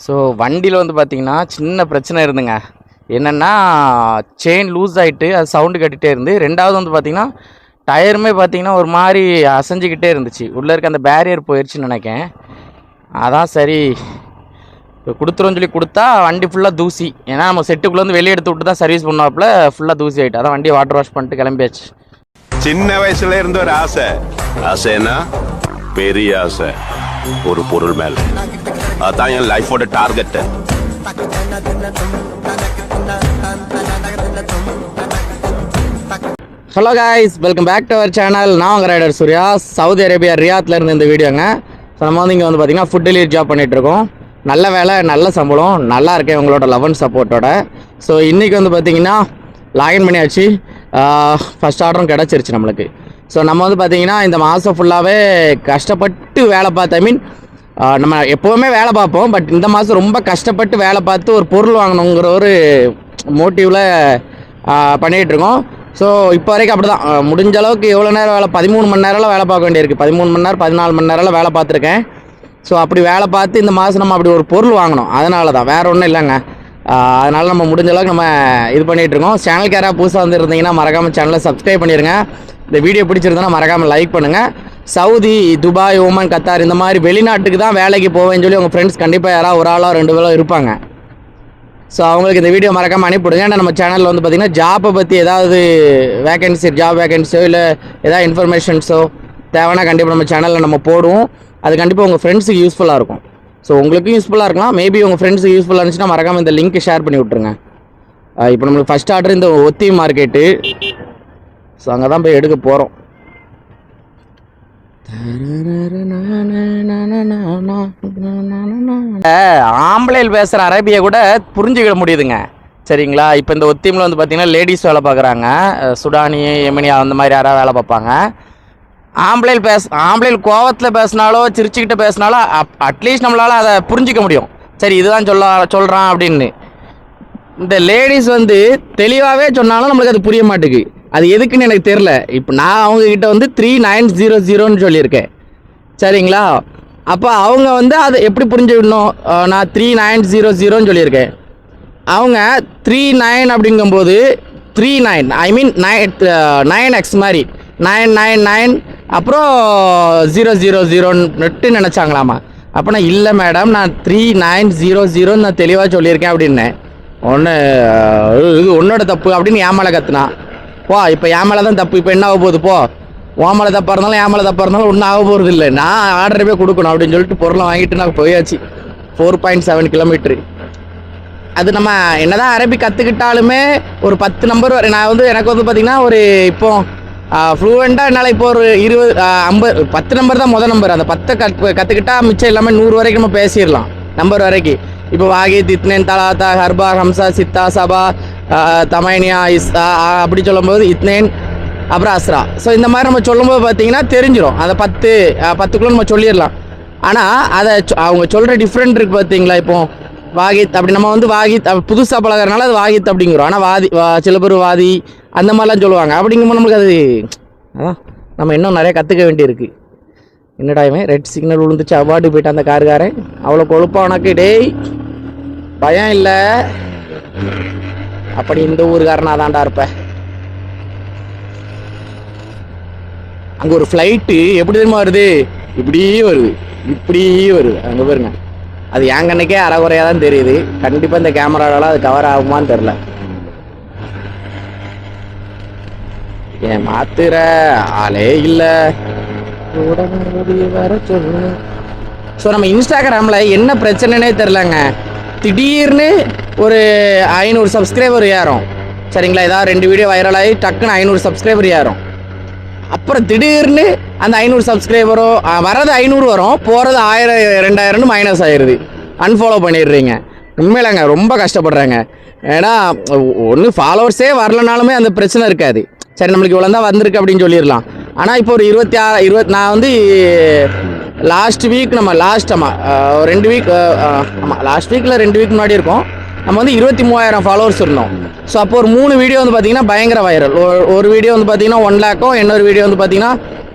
So வண்டியில் வந்து பார்த்திங்கன்னா சின்ன பிரச்சனை இருந்துங்க. என்னென்னா செயின் லூஸ் ஆகிட்டு அது சவுண்டு கட்டிகிட்டே இருந்து. ரெண்டாவது வந்து பார்த்திங்கன்னா டயருமே பார்த்திங்கன்னா ஒரு மாதிரி அசைஞ்சிக்கிட்டே இருந்துச்சு. உள்ளே இருக்க அந்த பேரியர் போயிடுச்சுன்னு நினைக்கேன். அதான் சரி இப்போ கொடுத்துருவோன்னு சொல்லி கொடுத்தா வண்டி ஃபுல்லாக தூசி. ஏன்னா நம்ம செட்டுக்குள்ளேருந்து வெளியே எடுத்து விட்டு தான் சர்வீஸ் பண்ணுவாப்புல. ஃபுல்லாக தூசி ஆகிட்டு அதான் வண்டியை வாட்டர் வாஷ் பண்ணிட்டு கிளம்பியாச்சு. சின்ன வயசுல இருந்த ஒரு ஆசைன்னா பெரிய ஆசை ஒரு பொருள் மேல. அதான் என் லைஃபோட target. Hello guys, welcome back to our channel. நான் உங்கள் ரைடர் சூர்யா. சவுதி அரேபியா ரியாத்தில் இருந்து இந்த வீடியோங்க. ஸோ நம்ம வந்து இங்கே வந்து பார்த்திங்கன்னா ஃபுட் டெலிவரி ஜாப் பண்ணிகிட்ருக்கோம். நல்ல வேலை, நல்ல சம்பளம், நல்லா இருக்கேன் உங்களோட லவ் அண்ட் சப்போர்ட்டோட. ஸோ இன்றைக்கி வந்து பார்த்திங்கன்னா லாகின் பண்ணியாச்சு. ஃபஸ்ட் ஆர்டரும் கிடச்சிருச்சு நம்மளுக்கு. ஸோ நம்ம வந்து பார்த்திங்கன்னா இந்த மாதம் ஃபுல்லாகவே கஷ்டப்பட்டு வேலை பார்த்து, ஐ மீன் நம்ம எப்போவுமே வேலை பார்ப்போம், பட் இந்த மாதம் ரொம்ப கஷ்டப்பட்டு வேலை பார்த்து ஒரு பொருள் வாங்கணுங்கிற ஒரு மோட்டிவில் பண்ணிகிட்ருக்கோம். ஸோ இப்போ வரைக்கும் அப்படி தான். முடிஞ்ச அளவுக்கு எவ்வளோ நேரம் வேலை, 13 மணி நேரம்லாம் வேலை பார்க்க வேண்டியிருக்கு. 13 மணி நேரம் 14 மணி நேரம்லாம் வேலை பார்த்துருக்கேன். ஸோ அப்படி வேலை பார்த்து இந்த மாதம் நம்ம அப்படி ஒரு பொருள் வாங்கணும். அதனால தான், வேறு ஒன்றும் இல்லைங்க. அதனால் நம்ம முடிஞ்ச அளவுக்கு நம்ம இது பண்ணிகிட்ருக்கோம். சேனலுக்கு யாராவது புதுசாக வந்து இருந்தீங்கன்னா மறக்காமல் சேனலை சப்ஸ்கிரைப் பண்ணிடுங்க. இந்த வீடியோ பிடிச்சிருந்தோன்னா மறக்காமல் லைக் பண்ணுங்கள். சவுதி, துபாய், ஓமன், கத்தார் இந்த மாதிரி வெளிநாட்டுக்கு தான் வேலைக்கு போவேன்னு சொல்லி உங்கள் ஃப்ரெண்ட்ஸ் கண்டிப்பாக யாராவது ஒரு ஆளோ 2 பேரோ இருப்பாங்க. ஸோ அவங்களுக்கு இந்த வீடியோ மறக்காமல் அனுப்பிவிடுங்க. ஏன்னா நம்ம சேனலில் வந்து பார்த்திங்கன்னா ஜாப்பை பற்றி ஏதாவது வேகன்சி, ஜாப் வேகன்சியோ இல்லை ஏதாவது இன்ஃபர்மேஷன்ஸோ தேவைன்னா கண்டிப்பாக நம்ம சேனலில் நம்ம போடுவோம். அது கண்டிப்பாக உங்கள் ஃப்ரெண்ட்ஸுக்கு யூஸ்ஃபுல்லாக இருக்கும். ஸோ உங்களுக்கும் யூஸ்ஃபுல்லாக இருக்கலாம். மேபி உங்கள் ஃப்ரெண்ட்ஸுக்கு யூஸ்ஃபுல்லாக இருந்துச்சுன்னா மறக்காமல் இந்த லிங்க் ஷேர் பண்ணி விட்ருங்க. இப்போ நம்மளுக்கு ஃபஸ்ட் ஆர்டர் இந்த ஒத்தி மார்க்கெட்டு. ஸோ அங்கே தான் போய் எடுக்க போகிறோம். ஆம்பளையில் பேசுகிற அரேபியை கூட புரிஞ்சுக்கிட முடியுதுங்க, சரிங்களா? இப்போ இந்த ஒத்திமில் வந்து பார்த்திங்கன்னா லேடிஸ் வேலை பார்க்குறாங்க. சுடானி, எமினியா அந்த மாதிரி யாராவது வேலை பார்ப்பாங்க. ஆம்பளையில் கோவத்தில் பேசினாலோ சிரிச்சுக்கிட்ட பேசினாலோ அட்லீஸ்ட் நம்மளால் அதை புரிஞ்சிக்க முடியும். சரி இதுதான் சொல்கிறான் அப்படின்னு. இந்த லேடிஸ் வந்து தெளிவாகவே சொன்னாலும் நம்மளுக்கு அது புரிய மாட்டேங்குது. அது எதுக்குன்னு எனக்கு தெரில. இப்போ நான் அவங்கக்கிட்ட வந்து 3900ன்னு சொல்லியிருக்கேன், சரிங்களா? அப்போ அவங்க வந்து அதை எப்படி புரிஞ்சுக்கணும்? நான் 3900ன்னு சொல்லியிருக்கேன். அவங்க 39 அப்படிங்கும்போது 39 ஐ மீன் 9x மாதிரி 999 அப்புறம் 000 நினச்சாங்களாமா. அப்போ நான் இல்லை மேடம், நான் 3900 நான் தெளிவாக சொல்லியிருக்கேன் அப்படின்னேன். இது உன்னோட தப்பு அப்படின்னு ஏன் மேலே கத்துனா. போ, இப்போ என் மேலே தான் தப்பு. இப்போ என்ன ஆக போகுது? போ, உன் மேலே தப்பாக இருந்தாலும் என் மேலே தப்பாக இருந்தாலும் ஒன்றும் ஆக போகிறது இல்லை. நான் ஆர்டர் போய் கொடுக்கணும் அப்படின்னு சொல்லிட்டு பொருளை வாங்கிட்டு நான் போயாச்சு. 4.7 கிலோமீட்ரு. அது நம்ம என்ன தான் அரபிக் கற்றுக்கிட்டாலுமே ஒரு 10 நம்பர் வரை நான் வந்து எனக்கு வந்து பார்த்திங்கன்னா ஒரு இப்போ ஃப்ளூவெண்ட்டாக என்னால் இப்போ ஒரு 20 50 10 நம்பர் தான் முதல் நம்பர். அந்த 10 கற்றுக்கிட்டா மிச்சம் எல்லாமே 100 வரைக்கும் நம்ம பேசிடலாம், நம்பர் வரைக்கும். இப்போ வாகித், இத்னேன், தலாத்தா, ஹர்பா, ஹம்சா, சித்தா, சபா, தமைனியா, இஸ்ஸா அப்படி சொல்லும்போது இத்னேன், அப்புறம் அஸ்ரா. ஸோ இந்த மாதிரி நம்ம சொல்லும்போது பார்த்திங்கன்னா தெரிஞ்சிடும். அதை 10க்குள்ளே நம்ம சொல்லிடலாம். ஆனால் அதை அவங்க சொல்கிற டிஃப்ரெண்ட் இருக்குது பார்த்தீங்களா? இப்போ வாகித் அப்படி நம்ம வந்து வாகித் புதுசாக பழகிறனால அது வாகித் அப்படிங்கிறோம். ஆனால் சில பேர் வாதி அந்த மாதிரிலாம் சொல்லுவாங்க. அப்படிங்கும்போது நம்மளுக்கு அது அதான் நம்ம இன்னும் நிறைய கற்றுக்க வேண்டியிருக்கு. என்னடா இவன் ரெட் சிக்னல் விழுந்துச்சு அவார்டு போயிட்டு அந்த காருக்காரன் அவ்வளோ கொழுப்பா உனக்கு? டேய் பயம் இல்லை, அப்படி இந்த ஊருக்காரனா தான்டா இருப்பேன். அங்கே ஒரு ஃப்ளைட்டு எப்படி தெரியுமா வருது? இப்படியே வருது, இப்படியே வருது. அங்கே பாருங்க, அது என் கண்ணுக்கே அறகுறையாக தான் தெரியுது. கண்டிப்பாக இந்த கேமராவெல்லாம் அது கவர் ஆகுமான்னு தெரில. ஏன் மாத்துற ஆளே இல்லை. ஸோ நம்ம இன்ஸ்டாகிராமில் என்ன பிரச்சனைனே தெரிலங்க. திடீர்னு ஒரு 500 சப்ஸ்கிரைபர் ஏறும், சரிங்களா? ஏதாவது 2 வீடியோ வைரலாகி டக்குன்னு 500 சப்ஸ்கிரைபர் ஏறும். அப்புறம் திடீர்னு அந்த 500 சப்ஸ்கிரைபரோ வர்றது 500 வரும், போகிறது 1000 2000 மைனஸ் ஆயிடுது. அன்ஃபாலோ பண்ணிடுறீங்க. உண்மையிலங்க ரொம்ப கஷ்டப்படுறாங்க. ஏன்னா ஒன்று ஃபாலோவர்ஸே வரலனாலுமே அந்த பிரச்சனை இருக்காது. சரி நம்மளுக்கு இவ்வளோ தான் வந்திருக்கு அப்படின்னு சொல்லிடலாம். ஆனால் இப்போ ஒரு 26 நான் வந்து லாஸ்ட் வீக் நம்ம ஒரு 2 வீக் லாஸ்ட் வீக்கில் 2 வீக் முன்னாடி இருக்கோம். நம்ம வந்து 23,000 ஃபாலோவர்ஸ் இருந்தோம். ஸோ அப்போ ஒரு 3 வீடியோ வந்து பார்த்திங்கன்னா பயங்கர வைரல். ஒரு வீடியோ வந்து பார்த்திங்கன்னா 1 lakhம், இன்னொரு வீடியோ வந்து பார்த்திங்கன்னா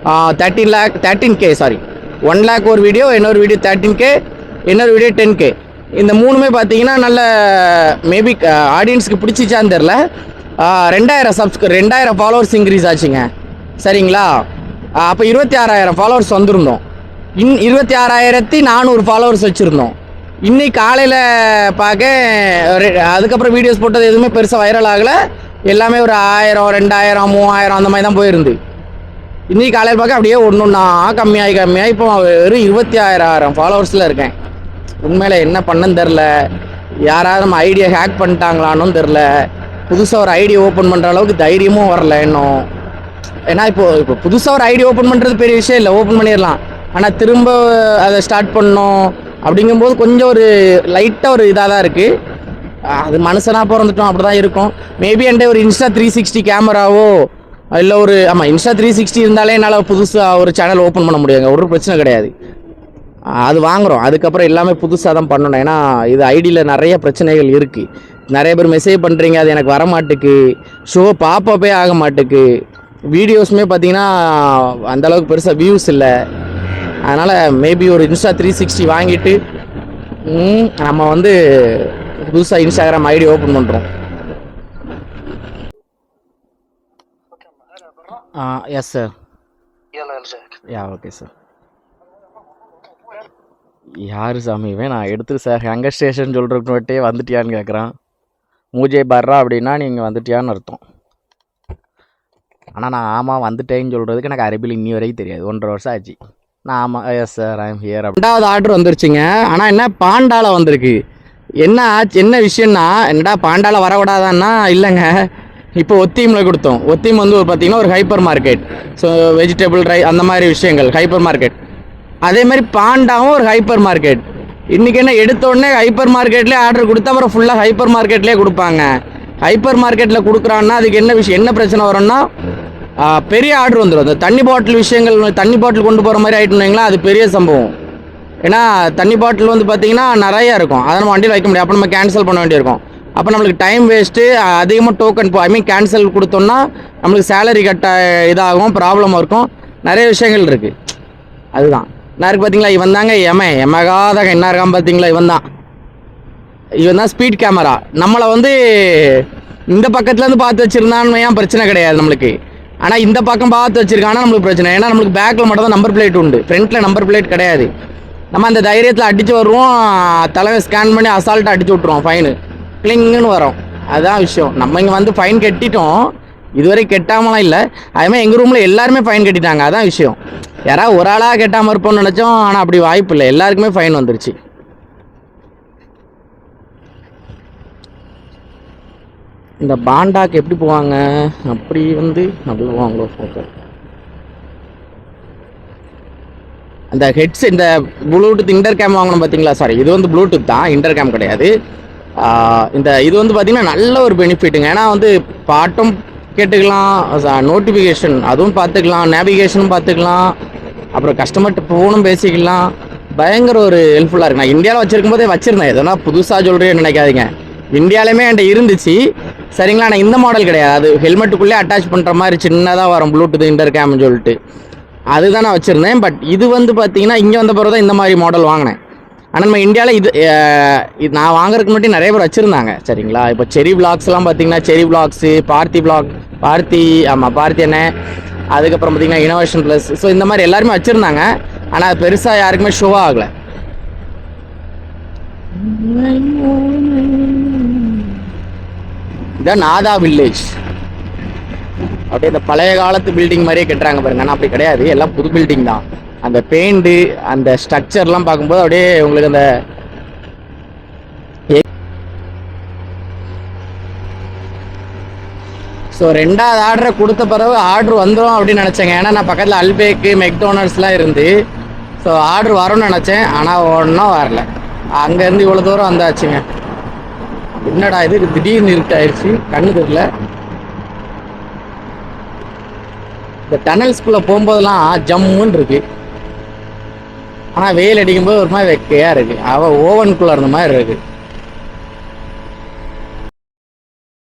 13K 1 lakh ஒரு வீடியோ, இன்னொரு வீடியோ 13K, இன்னொரு வீடியோ 10K. இந்த 3மே பார்த்தீங்கன்னா நல்ல மேபி ஆடியன்ஸுக்கு பிடிச்சிச்சான்னு தெரில. 2000 ஃபாலோவர்ஸ் இன்க்ரீஸ் ஆச்சுங்க. சரிங்களா? அப்போ 26,000 ஃபாலோவர்ஸ் வந்திருந்தோம். 26,400 ஃபாலோவர்ஸ் வச்சுருந்தோம். இன்னைக்கு காலையில் பார்க்க அதுக்கப்புறம் வீடியோஸ் போட்டது எதுவுமே பெருசாக வைரல் ஆகலை. எல்லாமே ஒரு 1000, 2000, 3000 அந்த மாதிரி தான் போயிருந்து. இன்னைக்கு காலையில் பார்க்க அப்படியே ஒன்றா கம்மியாகி இப்போ வெறும் 26,000 ஃபாலோவர்ஸில் இருக்கேன். உண்மையில் என்ன பண்ணன்னு தெரில. யாராவது நம்ம ஐடியா ஹேக் பண்ணிட்டாங்களான்னு தெரில. புதுசாக ஒரு ஐடியா ஓப்பன் பண்ணுற அளவுக்கு தைரியமும் வரல இன்னும். ஏன்னா இப்போ புதுசாக ஒரு ஐடியா ஓப்பன் பண்ணுறது பெரிய விஷயம் இல்லை, ஓப்பன் பண்ணிடலாம். ஆனால் திரும்ப அதை ஸ்டார்ட் பண்ணோம் அப்படிங்கும்போது கொஞ்சம் ஒரு லைட்டாக ஒரு இதாக தான் இருக்குது. அது மனுஷனாக பிறந்துட்டோம், அப்படி தான் இருக்கும். மேபி என்கிட்ட ஒரு Insta 360 கேமராவோ இல்லை ஒரு Insta 360 இருந்தாலே என்னால் புதுசாக ஒரு சேனல் ஓப்பன் பண்ண முடியுங்க, ஒரு பிரச்சனை கிடையாது. அது வாங்குகிறோம், அதுக்கப்புறம் எல்லாமே புதுசாக தான் பண்ணணும். ஏன்னா இது ஐடியில் நிறைய பிரச்சனைகள் இருக்குது. நிறைய பேர் மெசேஜ் பண்ணுறீங்க, அது எனக்கு வர மாட்டுக்கு, ஷோ பாப்பப்பே ஆக மாட்டுக்கு, வீடியோஸுமே பார்த்தீங்கன்னா அந்தளவுக்கு பெருசாக வியூஸ் இல்லை. அதனால் மேபி ஒரு Insta 360 வாங்கிட்டு நம்ம வந்து புதுசாக இன்ஸ்டாகிராம் ஐடி ஓப்பன் பண்ணுறோம். Yes sir. Yeah okay sir. யார் சாமி இவன்? நான் எடுத்துரு சார், எங்கே ஸ்டேஷன் சொல்கிறவன்ட்டே வந்துட்டியான்னு கேட்குறான். மூஜே பர்றா அப்படின்னா நீங்கள் வந்துட்டியான்னு அர்த்தம். ஆனால் நான் ஆமாம் வந்துட்டேன்னு சொல்கிறதுக்கு எனக்கு அரபியில் இன்னி வரைக்கும் தெரியாது. 1.5 வருஷம் ஆச்சு. நான் ஆமாம் yes sir I am here. 2வது ஆர்டர் வந்துருச்சுங்க. ஆனால் என்ன பாண்டாவில் வந்திருக்கு. என்ன ஆச்சு, என்ன விஷயம்னா, என்னடா பாண்டாவில் வரக்கூடாதான்னா இல்லைங்க. இப்போ ஒத்தீமில் கொடுத்தோம். ஒத்தீம் வந்து ஒரு பார்த்திங்கன்னா ஒரு ஹைப்பர் மார்க்கெட். ஸோ வெஜிடபிள் அந்த மாதிரி விஷயங்கள் ஹைப்பர் மார்க்கெட். அதே மாதிரி பாண்டாவும் ஒரு ஹைப்பர் மார்க்கெட். இன்றைக்கி என்ன எடுத்த உடனே ஹைப்பர் மார்க்கெட்லேயே ஆர்டர் கொடுத்தா அப்புறம் ஃபுல்லாக ஹைப்பர் மார்க்கெட்லேயே கொடுப்பாங்க. ஹைப்பர் மார்க்கெட்டில் கொடுக்குறான்னா அதுக்கு என்ன விஷயம், என்ன பிரச்சனை வரும்னா பெரிய ஆர்டர் வந்துடும். அந்த தண்ணி பாட்டில் விஷயங்கள், தண்ணி பாட்டில் கொண்டு போகிற மாதிரி ஆகிட்டுங்களா, அது பெரிய சம்பவம். ஏன்னா தண்ணி பாட்டில் வந்து பார்த்திங்கன்னா நிறையா இருக்கும், அதை நம்ம வண்டியில் வைக்க முடியாது. அப்போ நம்ம கேன்சல் பண்ண வேண்டியிருக்கும். அப்போ நம்மளுக்கு டைம் வேஸ்ட்டு, அதிகமாக டோக்கன் கேன்சல் கொடுத்தோம்னா நம்மளுக்கு சேலரி கட்ட இதாகும், ப்ராப்ளம் இருக்கும், நிறைய விஷயங்கள் இருக்குது. அதுதான் நான் இருக்கு பார்த்தீங்களா. இவன் தாங்க எமகாதாக என்ன இருக்கான் பார்த்தீங்களா. இவன் தான் ஸ்பீட் கேமரா. நம்மளை வந்து இந்த பக்கத்துலேருந்து பார்த்து வச்சுருந்தான்னு ஏன் பிரச்சனை கிடையாது நம்மளுக்கு. ஆனால் இந்த பக்கம் பார்த்து வச்சுருக்கானா நம்மளுக்கு பிரச்சனை. ஏன்னா நம்மளுக்கு பேக்கில் மட்டும் தான் நம்பர் பிளேட் உண்டு, ஃப்ரண்ட்டில் நம்பர் பிளேட் கிடையாது. நம்ம அந்த தைரியத்தில் அடித்து வருவோம், தலைமை ஸ்கேன் பண்ணி அசால்ட்டாக அடித்து விட்ருவோம், ஃபைனு கிளிங்குன்னு வரும். அதுதான் விஷயம். நம்ம இங்கே வந்து ஃபைன் கட்டிட்டோம், இதுவரை கெட்டாமலாம் இல்லை. அதுமாதிரி எங்கள் ரூமில் எல்லாருமே ஃபைன் கட்டிட்டாங்க. அதான் விஷயம். யாராவது ஒரு ஆளாக கெட்டாமல் இருப்போம்னு நினச்சோம், ஆனால் அப்படி வாய்ப்பு இல்லை, எல்லாருக்குமே ஃபைன் வந்துருச்சு. இந்த பாண்டாக்கு எப்படி போவாங்க, அப்படி போவாங்களோ. ஓகே, அந்த ஹெட்ஸ், இந்த ப்ளூடூத் இன்டர் கேம் வாங்கணும் பார்த்தீங்களா. சாரி, இது வந்து ப்ளூடூத் தான், இன்டர் கேம் கிடையாது. இந்த இது வந்து பார்த்திங்கன்னா நல்ல ஒரு பெனிஃபிட்டுங்க. ஏன்னா வந்து பாட்டும் கேட்டுக்கலாம், நோட்டிஃபிகேஷன் அதுவும் பார்த்துக்கலாம், நேவிகேஷனும் பார்த்துக்கலாம், அப்புறம் கஸ்டமர்கிட்ட ஃபோனும் பேசிக்கலாம். பயங்கர ஒரு ஹெல்ப்ஃபுல்லாக இருக்குது. நான் இந்தியாவில் வச்சுருக்கும் போதே வச்சுருந்தேன், எதனா புதுசாக சொல்கிறேன்னு நினைக்காதீங்க. இந்தியாவிலுமே என்கிட்ட இருந்துச்சு, சரிங்களா. ஆனால் இந்த மாடல் கிடையாது, அது ஹெல்மெட்டுக்குள்ளே அட்டாச் பண்ணுற மாதிரி சின்னதாக வரும் ப்ளூடூத் இன்டர் கேம்னு சொல்லிட்டு, அதுதான் நான் வச்சுருந்தேன். பட் இது வந்து பார்த்திங்கன்னா இங்கே வந்த பிறகு தான் இந்த மாதிரி மாடல் வாங்கினேன். ஆனால் நம்ம இந்தியாவில் இது நான் வாங்குறதுக்கு முன்னாடி நிறைய பேர் வச்சுருந்தாங்க, சரிங்களா. இப்போ செரி பிளாக்ஸ்லாம் பார்த்திங்கன்னா, செரி பிளாக்ஸு, பார்த்தி அண்ணன், அதுக்கப்புறம் பார்த்திங்கன்னா இனோவேஷன் ப்ளஸ், ஸோ இந்த மாதிரி எல்லாருமே வச்சுருந்தாங்க. ஆனால் அது பெருசாக யாருக்குமே ஷோ ஆகலை. இதான் நாதா வில்லேஜ். அப்படியே இந்த பழைய காலத்து பில்டிங் மாதிரியே கட்டுறாங்க பாருங்க. ஆனால் அப்படி கிடையாது, எல்லாம் புது பில்டிங் தான். அந்த பெயிண்ட்டு, அந்த ஸ்ட்ரக்சர்லாம் பார்க்கும்போது அப்படியே உங்களுக்கு அந்த ஸோ 2வது ஆர்டரை கொடுத்த பிறகு ஆர்டர் வந்துடும் அப்படின்னு நினச்சேங்க. ஏன்னா நான் பக்கத்தில் அல்பேக்கு, மெக்டோனல்ஸ்லாம் இருந்து, ஸோ ஆர்டர் வரும்னு நினச்சேன். ஆனால் ஒன்றும் வரல. அங்கேருந்து இவ்வளோ தூரம் வந்தாச்சுங்க. என்னடா இது திடீர்னு இருட்டாயிடுச்சு, கண்ணு தெரியல. இந்த டனல்ஸ்குள்ளே போகும்போதெல்லாம் ஜம்முன்னு இருக்குது. ஆனால் வெயில் அடிக்கும்போது ஒரு மாதிரி வெக்கையாக இருக்குது. அவள் ஓவனுக்குள்ளே இருந்த மாதிரி இருக்குது.